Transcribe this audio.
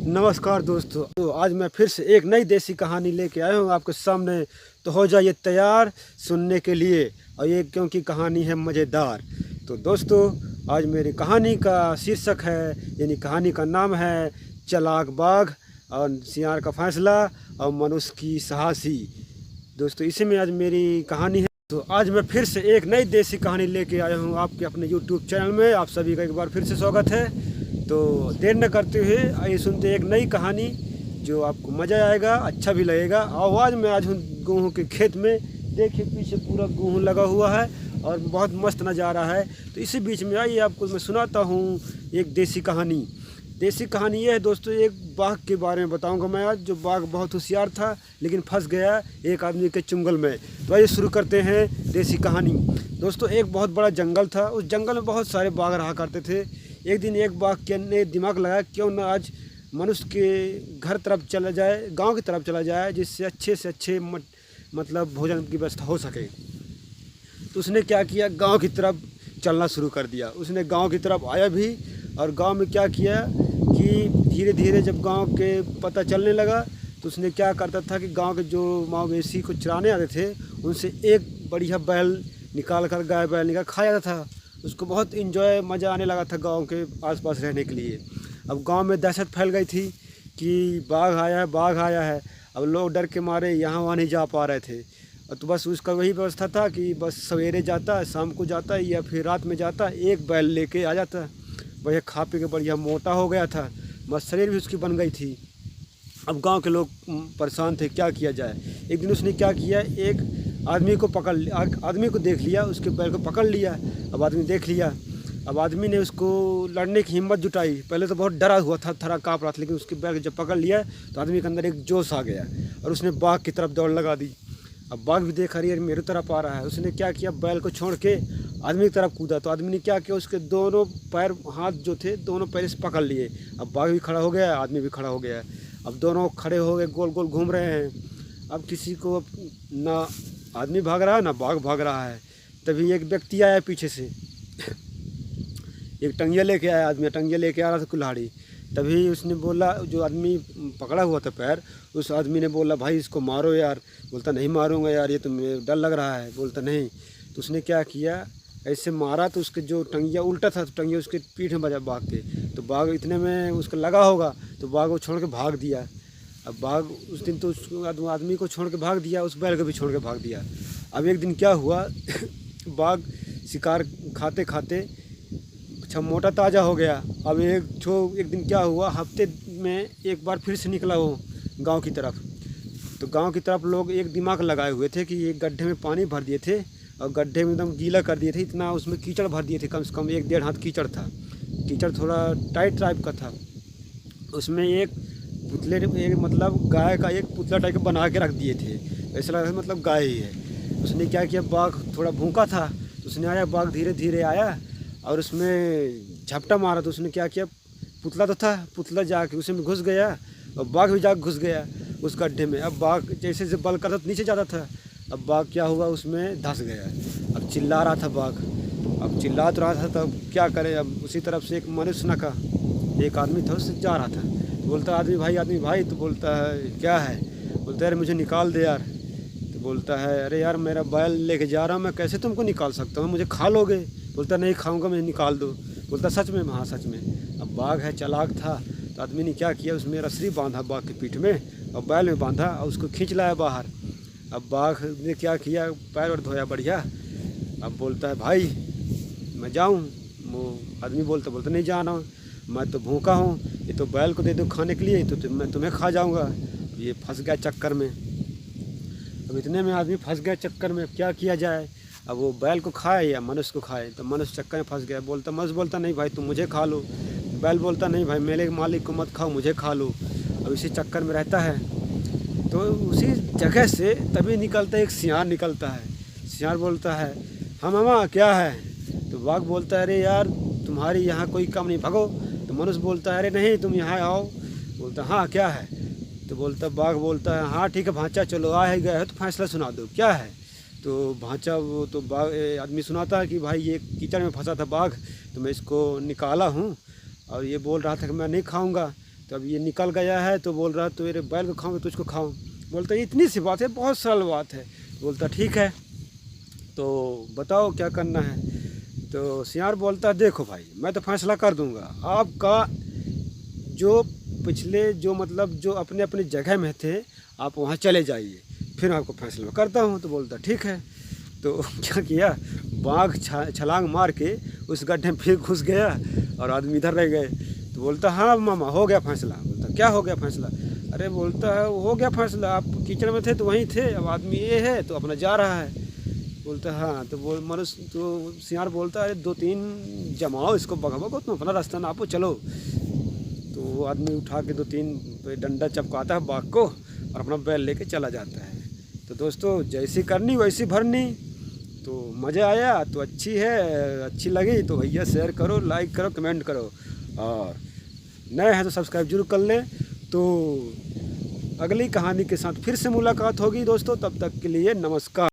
नमस्कार दोस्तों। तो आज मैं फिर से एक नई देसी कहानी लेके आया हूँ आपके सामने। तो हो जाइए तैयार सुनने के लिए, और ये क्योंकि कहानी है मज़ेदार। तो दोस्तों, आज मेरी कहानी का शीर्षक है, यानी कहानी का नाम है चालाक बाघ और सियार का फैसला और मनुष्य की साहसी। दोस्तों, इसी में आज मेरी कहानी है। तो आज मैं फिर से एक नई देसी कहानी लेके आया हूँ आपके अपने YouTube चैनल में। आप सभी का एक बार फिर से स्वागत है। तो देर न करते हुए आइए सुनते एक नई कहानी जो आपको मज़ा आएगा, अच्छा भी लगेगा। आवाज़ में आज हूँ गेहूँ के खेत में। देखिए पीछे पूरा गेहूँ लगा हुआ है और बहुत मस्त नज़ारा है। तो इसी बीच में आइए आपको मैं सुनाता हूँ एक देसी कहानी। देसी कहानी ये है दोस्तों, एक बाघ के बारे में बताऊंगा मैं आज। जो बाघ बहुत होशियार था लेकिन फंस गया एक आदमी के चुंगल में। तो आइए शुरू करते हैं देसी कहानी। दोस्तों, एक बहुत बड़ा जंगल था। उस जंगल में बहुत सारे बाघ रहा करते थे। एक दिन एक बाघ के ने दिमाग लगाया, क्यों ना आज मनुष्य के घर तरफ चला जाए, गांव की तरफ चला जाए, जिससे अच्छे से अच्छे मतलब भोजन की व्यवस्था हो सके। तो उसने क्या किया, गांव की तरफ चलना शुरू कर दिया। उसने गांव की तरफ आया भी, और गांव में क्या किया कि धीरे धीरे जब गांव के पता चलने लगा तो उसने क्या करता था कि गांव के जो मवेशी को चराने आते थे उनसे एक बढ़िया बैल निकाल कर, गाय बैल निकाल खा जाता था। उसको बहुत इन्जॉय, मज़ा आने लगा था गांव के आसपास रहने के लिए। अब गांव में दहशत फैल गई थी कि बाघ आया है, बाघ आया है। अब लोग डर के मारे यहाँ वहाँ नहीं जा पा रहे थे। तो बस उसका वही व्यवस्था था कि बस सवेरे जाता, शाम को जाता या फिर रात में जाता, एक बैल लेके आ जाता। बढ़िया खा पी के बढ़िया मोटा हो गया था, मस्त शरीर भी उसकी बन गई थी। अब गांव के लोग परेशान थे, क्या किया जाए। एक दिन उसने क्या किया, एक आदमी को आदमी को देख लिया, उसके बैल को पकड़ लिया। अब आदमी देख लिया, अब आदमी ने उसको लड़ने की हिम्मत जुटाई। पहले तो बहुत डरा हुआ था, थरा काँप रहा था, लेकिन उसके बैल को जब पकड़ लिया तो आदमी के अंदर एक जोश आ गया और उसने बाघ की तरफ दौड़ लगा दी। अब बाघ भी देख रही है मेरी तरफ आ रहा है। उसने क्या किया, बैल को छोड़ के आदमी की तरफ कूदा। तो आदमी ने क्या किया, उसके दोनों पैर, हाथ जो थे दोनों पैर से पकड़ लिए। अब बाघ भी खड़ा हो गया, आदमी भी खड़ा हो गया। अब दोनों खड़े हो गए, गोल गोल घूम रहे हैं। अब किसी को ना आदमी भाग रहा है ना बाघ भाग रहा है। तभी एक व्यक्ति आया पीछे से, एक टंगिया लेके आया आदमी, टंगिया लेके आ रहा था कुल्हाड़ी। तभी उसने बोला, जो आदमी पकड़ा हुआ था पैर, उस आदमी ने बोला, भाई इसको मारो यार। बोलता नहीं मारूंगा यार, ये तो डर लग रहा है। बोलता नहीं। तो उसने क्या किया, ऐसे मारा तो उसके जो टंगिया उल्टा था, तो टंगिया उसके पीठ में बजा बाघ के। तो बाघ इतने में उसको लगा होगा तो बाघ वो छोड़ के भाग दिया। अब बाघ उस दिन तो उस आदमी को छोड़ के भाग दिया, उस बैल को भी छोड़ के भाग दिया। अब एक दिन क्या हुआ बाघ शिकार खाते खाते अच्छा मोटा ताज़ा हो गया। अब एक दिन क्या हुआ, हफ्ते में एक बार फिर से निकला वो गांव की तरफ। तो गांव की तरफ लोग एक दिमाग लगाए हुए थे कि एक गड्ढे में पानी भर दिए थे और गड्ढे में एकदम गीला कर दिए थे, इतना उसमें कीचड़ भर दिए थे, कम से कम 1-1.5 हाथ कीचड़ था। कीचड़ थोड़ा टाइट टाइप का था। उसमें एक पुतले, एक मतलब गाय का एक पुतला टाइप का बना के रख दिए थे, ऐसा लगा था मतलब गाय ही है। उसने क्या किया, बाघ थोड़ा भूखा था तो उसने आया, बाघ धीरे धीरे आया और उसमें झपटा मारा। तो उसने क्या किया, पुतला तो था, पुतला जाके उसमें घुस गया और बाघ भी जाके घुस गया उस गड्ढे में। अब बाघ जैसे जैसे बल करता तो नीचे जाता था। अब बाघ क्या हुआ, उसमें धंस गया। अब चिल्ला रहा था बाघ, अब चिल्ला तो रहा था, तब क्या करे। अब उसी तरफ से एक मनुष्य न का एक आदमी था, उससे जा रहा था। बोलता आदमी भाई। तो बोलता है क्या है। बोलता है अरे मुझे निकाल दे यार। तो बोलता है अरे यार मेरा बैल लेके जा रहा हूँ, मैं कैसे तुमको निकाल सकता हूँ, मुझे खा लोगे। बोलता नहीं खाऊंगा, मुझे निकाल दो। बोलता सच में, हाँ सच में। अब बाघ है, चालाक था, तो आदमी ने क्या किया, उसमें रस्सी बांधा बाघ की पीठ में और बैल में बांधा और उसको खींच लाया बाहर। अब बाघ ने क्या किया, पैर और धोया बढ़िया। अब बोलता है भाई मैं जाऊँ। वो आदमी बोलता नहीं जा रहा हूँ, मैं तो भूखा हूँ, ये तो बैल को दे दो खाने के लिए, तो मैं तुम्हें खा जाऊँगा। ये फंस गया चक्कर में। अब इतने में आदमी फंस गया चक्कर में, क्या किया जाए। अब वो बैल को खाए या मनुष्य को खाए, तो मनुष्य चक्कर में फंस गया। मनुष्य बोलता नहीं भाई तुम मुझे खा लो। बैल बोलता नहीं भाई मेरे मालिक को मत खाओ, मुझे खा लो। अब इसी चक्कर में रहता है। तो उसी जगह से तभी निकलता है एक सियार निकलता है। सियार बोलता है हाँ मामा क्या है। तो बाघ बोलता है अरे यार तुम्हारी यहाँ कोई काम नहीं, भगो। तो मनुष्य बोलता है अरे नहीं तुम यहाँ आओ। बोलता हाँ क्या है। तो बाघ बोलता है हाँ ठीक है भांचा, चलो आ ही गए हो तो फैसला सुना दो क्या है। तो भांचा वो तो बाघ आदमी सुनाता है कि भाई ये कीचड़ में फंसा था बाघ, तो मैं इसको निकाला हूँ और ये बोल रहा था कि मैं नहीं खाऊँगा। तो अब ये निकल गया है तो बोल रहा तेरे बैल को खाऊँ तुझको खाऊँ। बोलता इतनी सी बात है, बहुत सरल बात है। बोलता ठीक है तो बताओ क्या करना है। तो सियार बोलता देखो भाई मैं तो फैसला कर दूंगा, आपका जो पिछले जो मतलब जो अपने अपनी जगह में थे आप वहाँ चले जाइए, फिर आपको फैसला करता हूँ। तो बोलता ठीक है। तो क्या किया, बाघ छलांग मार के उस गड्ढे में फिर घुस गया और आदमी इधर रह गए। तो बोलता हाँ मामा हो गया फैसला। बोलता क्या हो गया फैसला? अरे बोलता है हो गया फैसला, आप कीचड़ में थे तो वहीं थे, अब आदमी ये है तो अपना जा रहा है। बोलता हाँ। तो बोल मनुष्य तो सियार बोलता है 2-3 जमाओ इसको भगाओ, तुम अपना रास्ता नापो चलो। तो वो आदमी उठा के 2-3 डंडा चपकाता है बाघ को और अपना बैल लेके चला जाता है। तो दोस्तों जैसी करनी वैसी भरनी। तो मज़ा आया तो अच्छी लगी तो भैया शेयर करो, लाइक करो, कमेंट करो, और नए हैं तो सब्सक्राइब जरूर कर लें। तो अगली कहानी के साथ फिर से मुलाकात होगी दोस्तों, तब तक के लिए नमस्कार।